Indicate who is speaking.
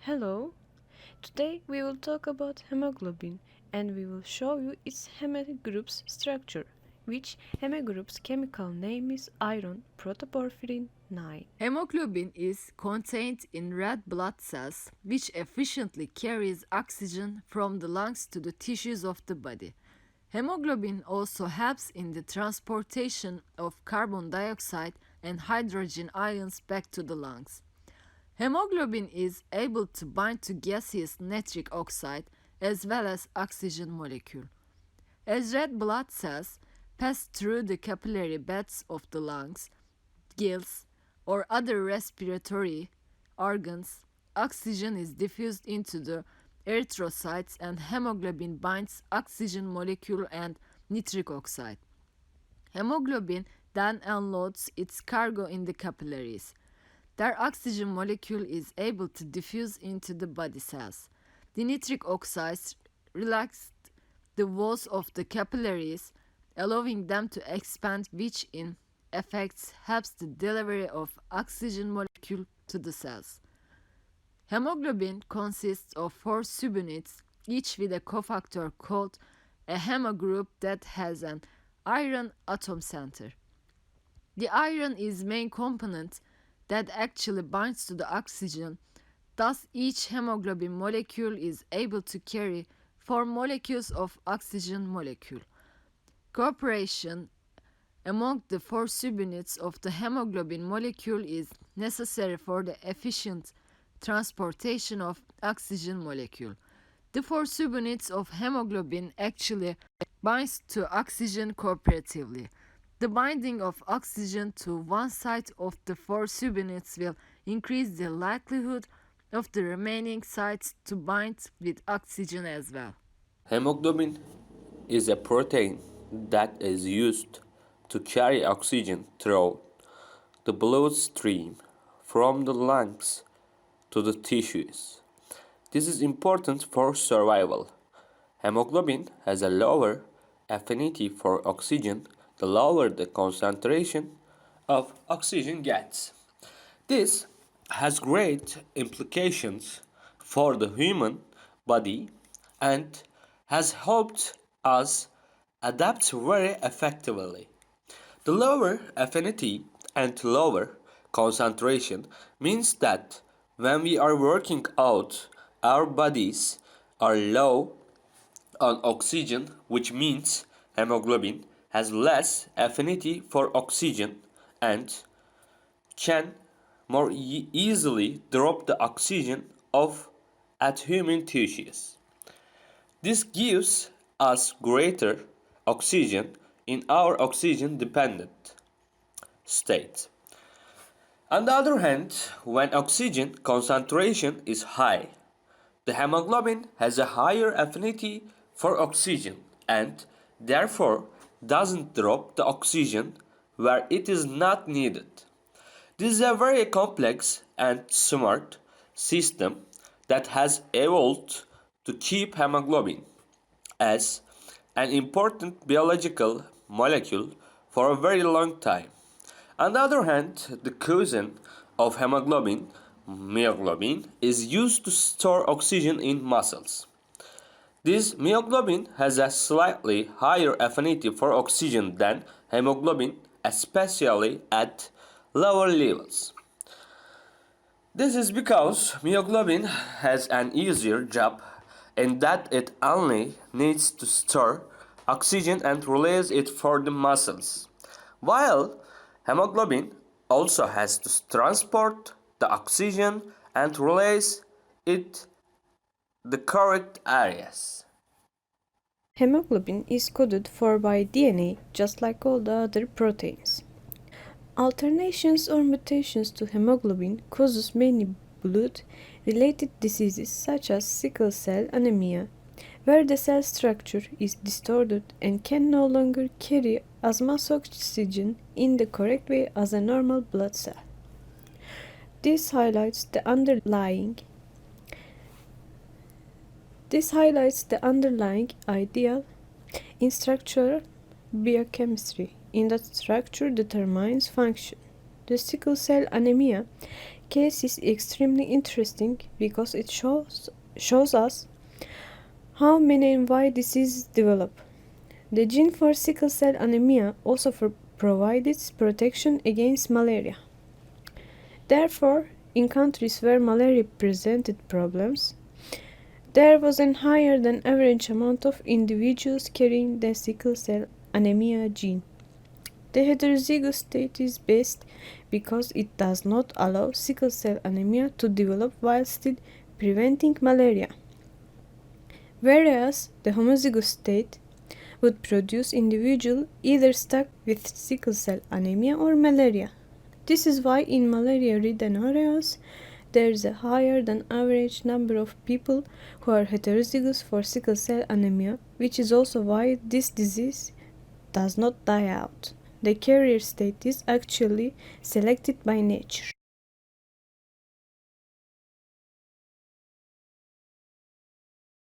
Speaker 1: Hello, today we will talk about hemoglobin and we will show you its hemogroup's structure, which hemogroup's chemical name is iron protoporphyrin 9.
Speaker 2: Hemoglobin is contained in red blood cells, which efficiently carries oxygen from the lungs to the tissues of the body. Hemoglobin also helps in the transportation of carbon dioxide and hydrogen ions back to the lungs. Hemoglobin is able to bind to gaseous nitric oxide as well as oxygen molecule. As red blood cells pass through the capillary beds of the lungs, gills, or other respiratory organs, oxygen is diffused into the erythrocytes and hemoglobin binds oxygen molecule and nitric oxide. Hemoglobin then unloads its cargo in the capillaries. Their oxygen molecule is able to diffuse into the body cells. The nitric oxides relax the walls of the capillaries, allowing them to expand, which in effect helps the delivery of oxygen molecule to the cells. Hemoglobin consists of 4 subunits, each with a cofactor called a hemogroup that has an iron atom center. The iron is main component that actually binds to the oxygen. Thus, each hemoglobin molecule is able to carry 4 molecules of oxygen molecule. Cooperation among the 4 subunits of the hemoglobin molecule is necessary for the efficient transportation of oxygen molecule. The 4 subunits of hemoglobin actually binds to oxygen cooperatively. The binding of oxygen to one side of the 4 subunits will increase the likelihood of the remaining sides to bind with oxygen as well.
Speaker 3: Hemoglobin is a protein that is used to carry oxygen through the bloodstream from the lungs to the tissues. This is important for survival. Hemoglobin has a lower affinity for oxygen the lower the concentration of oxygen gets. This has great implications for the human body and has helped us adapt very effectively. The lower affinity and lower concentration means that when we are working out, our bodies are low on oxygen, which means hemoglobin has less affinity for oxygen and can more easily drop the oxygen off at human tissues. This gives us greater oxygen in our oxygen dependent state. On the other hand, when oxygen concentration is high, the hemoglobin has a higher affinity for oxygen and therefore doesn't drop the oxygen where it is not needed. This is a very complex and smart system that has evolved to keep hemoglobin as an important biological molecule for a very long time. On the other hand, the cousin of hemoglobin, myoglobin, is used to store oxygen in muscles. This myoglobin has a slightly higher affinity for oxygen than hemoglobin, especially at lower levels. This is because myoglobin has an easier job in that it only needs to store oxygen and release it for the muscles, while hemoglobin also has to transport the oxygen and release it the correct areas.
Speaker 1: Hemoglobin is coded for by DNA just like all the other proteins. Alternations or mutations to hemoglobin causes many blood-related diseases such as sickle cell anemia, where the cell structure is distorted and can no longer carry as much oxygen in the correct way as a normal blood cell. This highlights the underlying ideal in structural biochemistry, in that structure determines function. The sickle cell anemia case is extremely interesting because it shows us how many and why diseases develop. The gene for sickle cell anemia also provides protection against malaria. Therefore, in countries where malaria presented problems, there was a higher than average amount of individuals carrying the sickle cell anemia gene. The heterozygous state is best because it does not allow sickle cell anemia to develop while still preventing malaria. Whereas the homozygous state would produce individuals either stuck with sickle cell anemia or malaria. This is why in malaria-ridden areas there is a higher than average number of people who are heterozygous for sickle cell anemia, which is also why this disease does not die out. The carrier state is actually selected by nature.